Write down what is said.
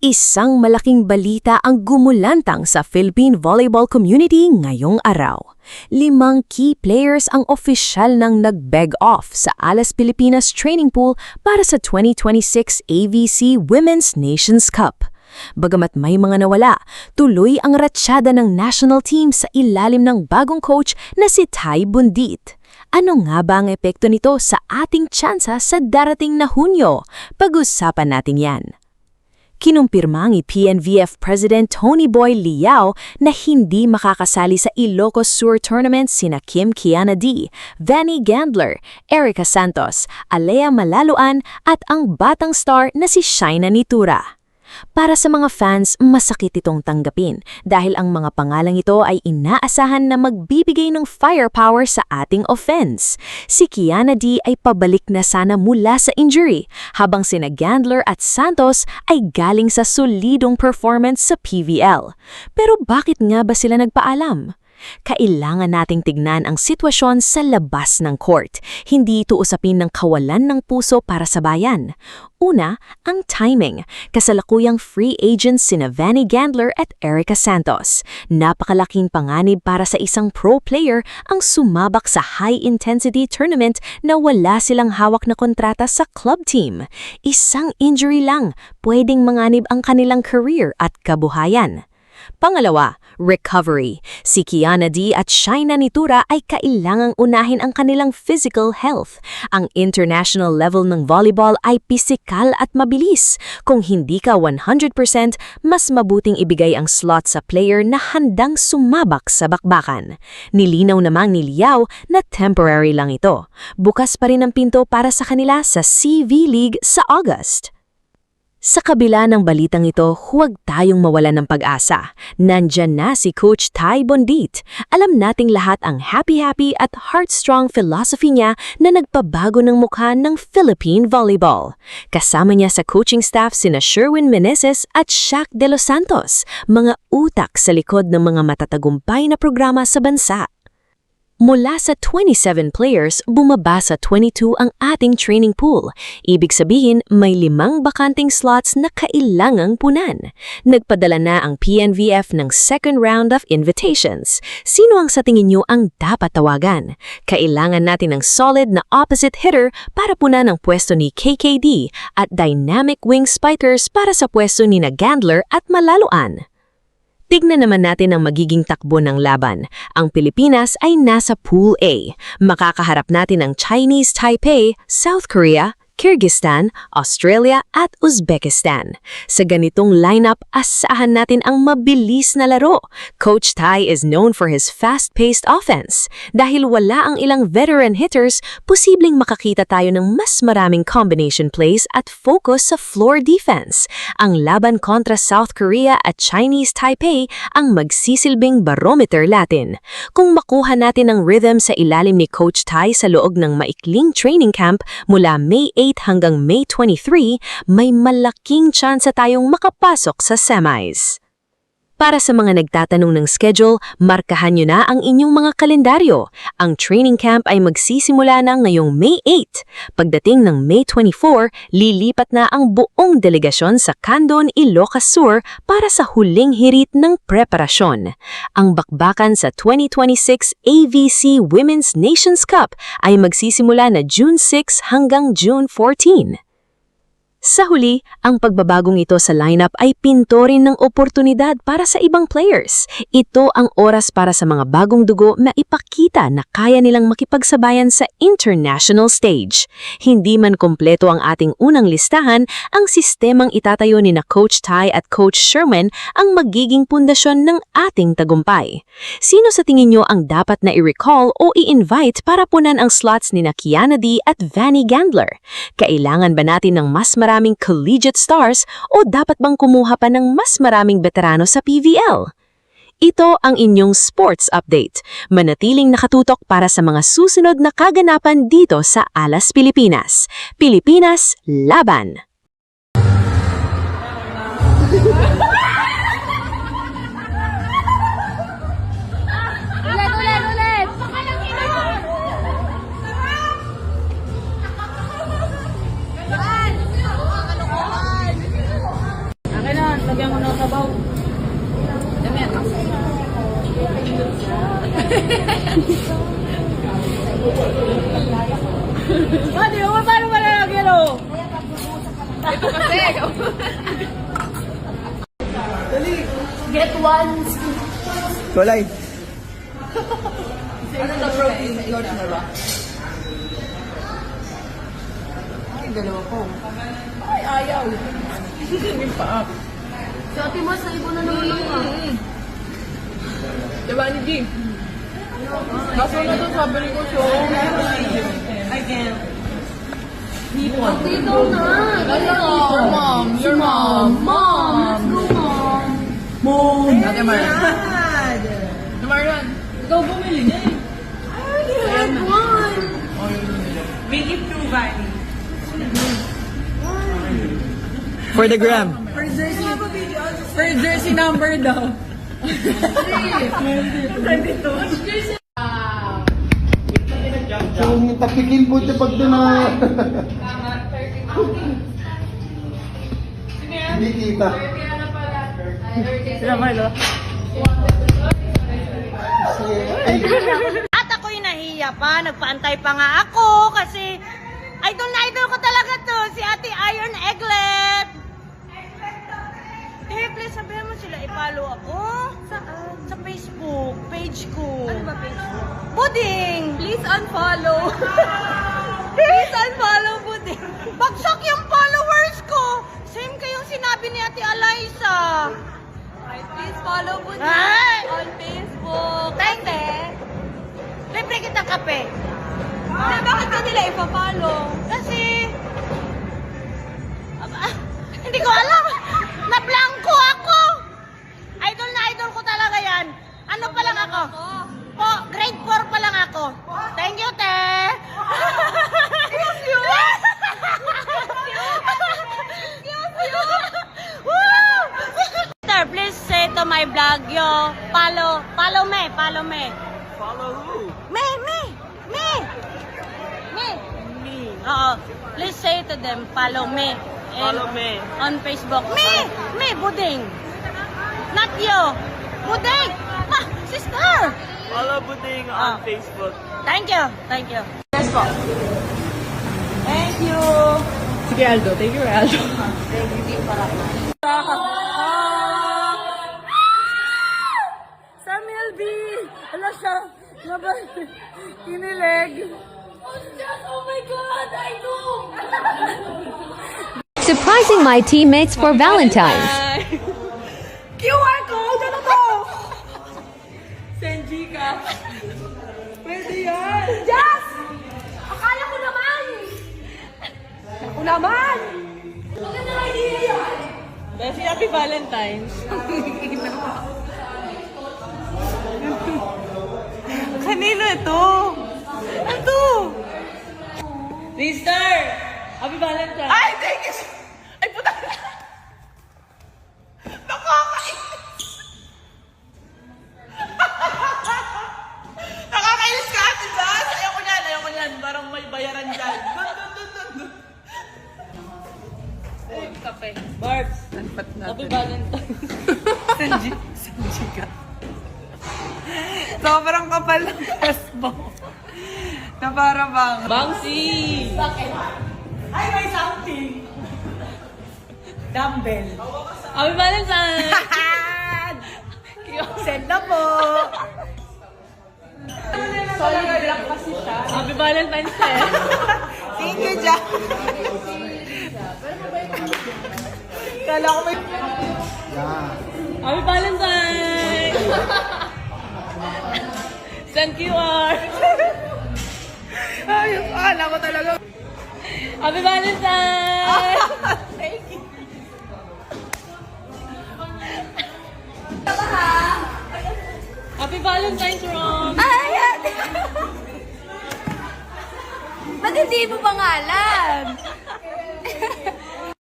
Isang malaking balita ang gumulantang sa Philippine volleyball community ngayong araw. 5 key players ang opisyal nang nag-beg off sa Alas Pilipinas training pool para sa 2026 AVC Women's Nations Cup. Bagamat may mga nawala, tuloy ang ratsyada ng national team sa ilalim ng bagong coach na si Ty Bundit. Ano nga ba ang epekto nito sa ating tsansa sa darating na Hunyo? Pag-usapan natin yan. Kinumpirma ni PNVF President Tony Boy Liao na hindi makakasali sa Ilocos Sur Tournament sina Kim Kiana D, Vanny Gandler, Erica Santos, Alea Malaluan at ang batang star na si Shaina Nitura. Para sa mga fans, masakit itong tanggapin dahil ang mga pangalang ito ay inaasahan na magbibigay ng firepower sa ating offense. Si Kiana D ay pabalik na sana mula sa injury, habang sina Gandler at Santos ay galing sa solidong performance sa PVL. Pero bakit nga ba sila nagpaalam? Kailangan nating tignan ang sitwasyon sa labas ng court. Hindi ito usapin ng kawalan ng puso para sa bayan. Una, ang timing. Kasalukuyang free agents sina Vanny Gandler at Erica Santos. Napakalaking panganib para sa isang pro player ang sumabak sa high-intensity tournament na wala silang hawak na kontrata sa club team. Isang injury lang, pwedeng manganib ang kanilang career at kabuhayan. Pangalawa, recovery. Si Kiana D at Shaina Nitura ay kailangang unahin ang kanilang physical health. Ang international level ng volleyball ay pisikal at mabilis. Kung hindi ka 100%, mas mabuting ibigay ang slot sa player na handang sumabak sa bakbakan. Nilinaw namang ni Liao na temporary lang ito. Bukas pa rin ang pinto para sa kanila sa CV League sa August. Sa kabila ng balitang ito, huwag tayong mawalan ng pag-asa. Nandyan na si Coach Ty Bundit. Alam nating lahat ang happy-happy at heart-strong philosophy niya na nagpabago ng mukha ng Philippine volleyball. Kasama niya sa coaching staff sina Sherwin Meneses at Shaq De Los Santos, mga utak sa likod ng mga matatagumpay na programa sa bansa. Mula sa 27 players, bumaba sa 22 ang ating training pool. Ibig sabihin, may 5 bakanting slots na kailangang punan. Nagpadala na ang PNVF ng second round of invitations. Sino ang sa tingin nyo ang dapat tawagan? Kailangan natin ng solid na opposite hitter para punan ang pwesto ni KKD at dynamic wing spikers para sa pwesto ni Gandler at Malaluan. Tignan naman natin ang magiging takbo ng laban. Ang Pilipinas ay nasa Pool A. Makakaharap natin ang Chinese Taipei, South Korea, Kyrgyzstan, Australia at Uzbekistan. Sa ganitong lineup, asahan natin ang mabilis na laro. Coach Ty is known for his fast-paced offense. Dahil wala ang ilang veteran hitters, posibleng makakita tayo ng mas maraming combination plays at focus sa floor defense. Ang laban kontra South Korea at Chinese Taipei ang magsisilbing barometer natin. Kung makuha natin ang rhythm sa ilalim ni Coach Ty sa loob ng maikling training camp mula May 8 hanggang May 23, may malaking tsansa tayong makapasok sa semis. Para sa mga nagtatanong ng schedule, markahan nyo na ang inyong mga kalendaryo. Ang training camp ay magsisimula na ngayong May 8. Pagdating ng May 24, lilipat na ang buong delegasyon sa Candon, Ilocos Sur para sa huling hirit ng preparasyon. Ang bakbakan sa 2026 AVC Women's Nations Cup ay magsisimula na June 6 hanggang June 14. Sa huli, ang pagbabagong ito sa lineup ay pinto rin ng oportunidad para sa ibang players. Ito ang oras para sa mga bagong dugo na ipakita na kaya nilang makipagsabayan sa international stage. Hindi man kompleto ang ating unang listahan, ang sistemang itatayo ni na Coach Ty at Coach Sherman ang magiging pundasyon ng ating tagumpay. Sino sa tingin nyo ang dapat na i-recall o i-invite para punan ang slots ni na Kiana D at Vanny Gandler? Kailangan ba natin ng mas maraming collegiate stars o dapat bang kumuha pa ng mas maraming veterano sa PVL? Ito ang inyong sports update. Manatiling nakatutok para sa mga susunod na kaganapan dito sa Alas Pilipinas. Pilipinas, laban! Akin na. Lagyan ko ng sabaw. Dami yan. Di ba paano ba lalagyan o? Ito kasi. Get one scoop. Kulay. Ano na protein? Yun na ba? Ay, dalawa ko. Ay, ayaw. Hindi pa up. Si Ate Mas, naibo na naman ako. Diba ni G? Kaso na to sabi ko so. I can't. Dito na. Your mom. Your mom. Mom, let's go, Mom. Mom. Ate Marian. Ate Marian. Ikaw bumili niya eh. I already had one. Make it too funny. For the gram. For jersey number daw. So, tapikin po siya pag doon na... Hindi kita. Sila Marlo. At ako'y nahiya pa, nagpaantay pa nga ako kasi idol na idol ko talaga to, si Ate Iron Egglet. Eh, please sabihin mo sila i-follow ako. Saan? Sa Facebook, page ko. Ano ba page mo? Buding! Please unfollow. Please unfollow Buding. Bagsak yung followers ko. Same kayong sinabi ni Ate Eliza. Please follow po Ay! on Facebook. Thank you. Libre kita kape. Bakit ka nila ipa-follow? Kasi, hindi ko alam. Na-blanco ako. Idol na idol ko talaga yan. Ano pa lang ako? Po, grade 4 pa lang ako. Thank you, te. Excuse you. Woo! Sir, please say to my vlog, yo, follow me. Follow who? Me. Oo. Please say to them, follow me. Follow me. On Facebook. Me, Buding. Not you. Buding. Sister. Follow Buding on Facebook. Thank you. Yes po. Thank you. Sige Aldo. Thank you Aldo. Samuel B. Ala siya. Laban. Kinilig. Oh my God, I know. Surprising my teammates for Valentine's. QR code! Ano to? Send Gcash. Pwede yan. Yes! Akala ko naman. Ako naman. Magandang idea yan. Kasi Happy Valentine's. Kanino ito? Ito! Mister! Happy Valentine's! Ay, thank you! Ay, puta! Nakakainis! Nakakainis ka, Ate Jazz! Ayoko niyan! Parang may bayaran dyan. Dun. Ay, kape. Barbs! Happy Valentine's! Sanji ka. Sobrang kapal ng Facebook. Na para bang... Bangsi! Bakit? Ay, may something! Dumbbell. Happy Valentine's! Send na po! Solid black kasi siya. Happy Valentine's Day! Thank you, Jack! Kala ko may... Happy Valentine's! Send QR! Ayos, akala ko talaga. Happy Valentine's! Thank you. Happy Valentine's, Ron! Ay! Ba't hindi mo pangalan?